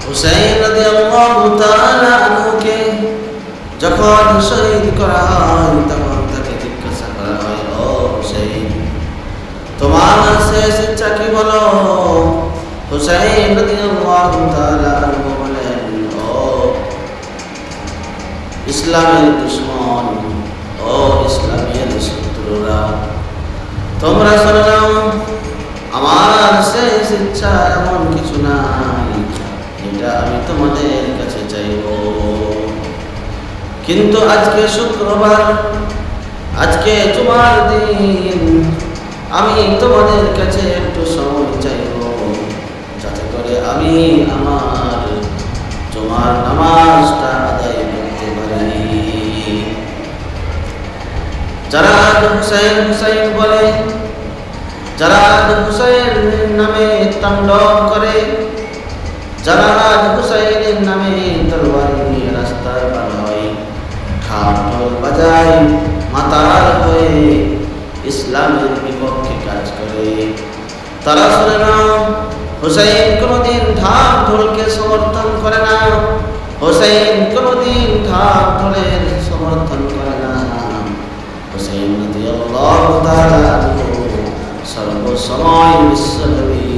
হুসাইন রাদিয়াল্লাহু তাআলা আনহুকে যখন শহীদ করা হয় তখন তাকে জিজ্ঞাসা করা হয়, ও হুসাইন, তোমার শেষ ইচ্ছা কি বলো? হুসাইন রাদিয়াল্লাহু তাআলা আনহু বলেন, ও ইসলামের দুশমন, ও ইসলামের শত্রুরা, তোমরা শুনে নাও, আমার শেষ ইচ্ছা এমন কিছু নাই যেটা আমি তোমাদের কাছে চাইব। কিন্তু আজকে শুক্রবার, আজকে জুমার দিন, আমি তোমাদের কাছে একটু সময় চাইব যাতে করে আমি আমার জুমার নামাজটা আদায় করতে পারি। যারা হুসাইন হুসাইন বলে, যারা হুসাইনের নামে তাণ্ডব করে, যারা হুসাইনের নামে তরবারি নিয়ে রাস্তায় বার হয়, ঢাক ঢোল বাজায়, মাতাল হয়ে ইসলামের বিপক্ষে কাজ করে, তারা শুনে নাও, হুসাইন কোনদিন ঢাক ঢোলকে সমর্থন করে না, হুসাইন কোনদিন ঢাক ঢোলের সমর্থন করে না। হুসাইন রাদিয়াল্লাহু তাআলা আনহু সর্বসময় বিশ্বনবী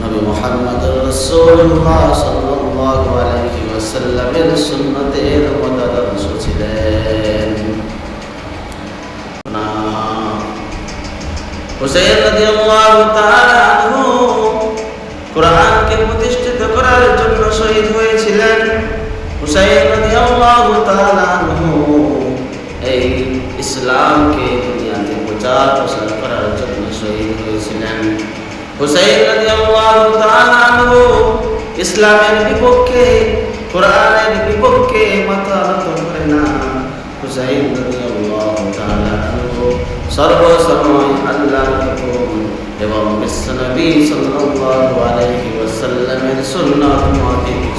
নবী মুহাম্মদুর রাসূলুল্লাহ সাল্লাল্লাহু আলাইহি ওয়াসাল্লামের সুন্নতের মতাদর্শ ছিলেন। হুসাইন রাদিয়াল্লাহু তাআলা আনহু কুরআনকে প্রতিষ্ঠিত করার জন্য শহীদ হয়েছিলেন। হুসাইন রাদিয়াল্লাহু তাআলা আনহু এই ইসলামকে দুনিয়াতে প্রচার প্রসার করার জন্য শহীদ হয়েছিলেন। হুসাইন রাদিয়াল্লাহু তাআলা আনহু ইসলামের বিপক্ষে, কোরআনের বিপক্ষে মাথা নত করে না। হুসাইন রাদিয়াল্লাহু তাআলা আনহু সর্বসময় আল্লাহর হুকুম এবং বিশ্বনবী সাল্লাল্লাহু আলাইহি ওয়াসাল্লামের সুন্নাত মোতাবেক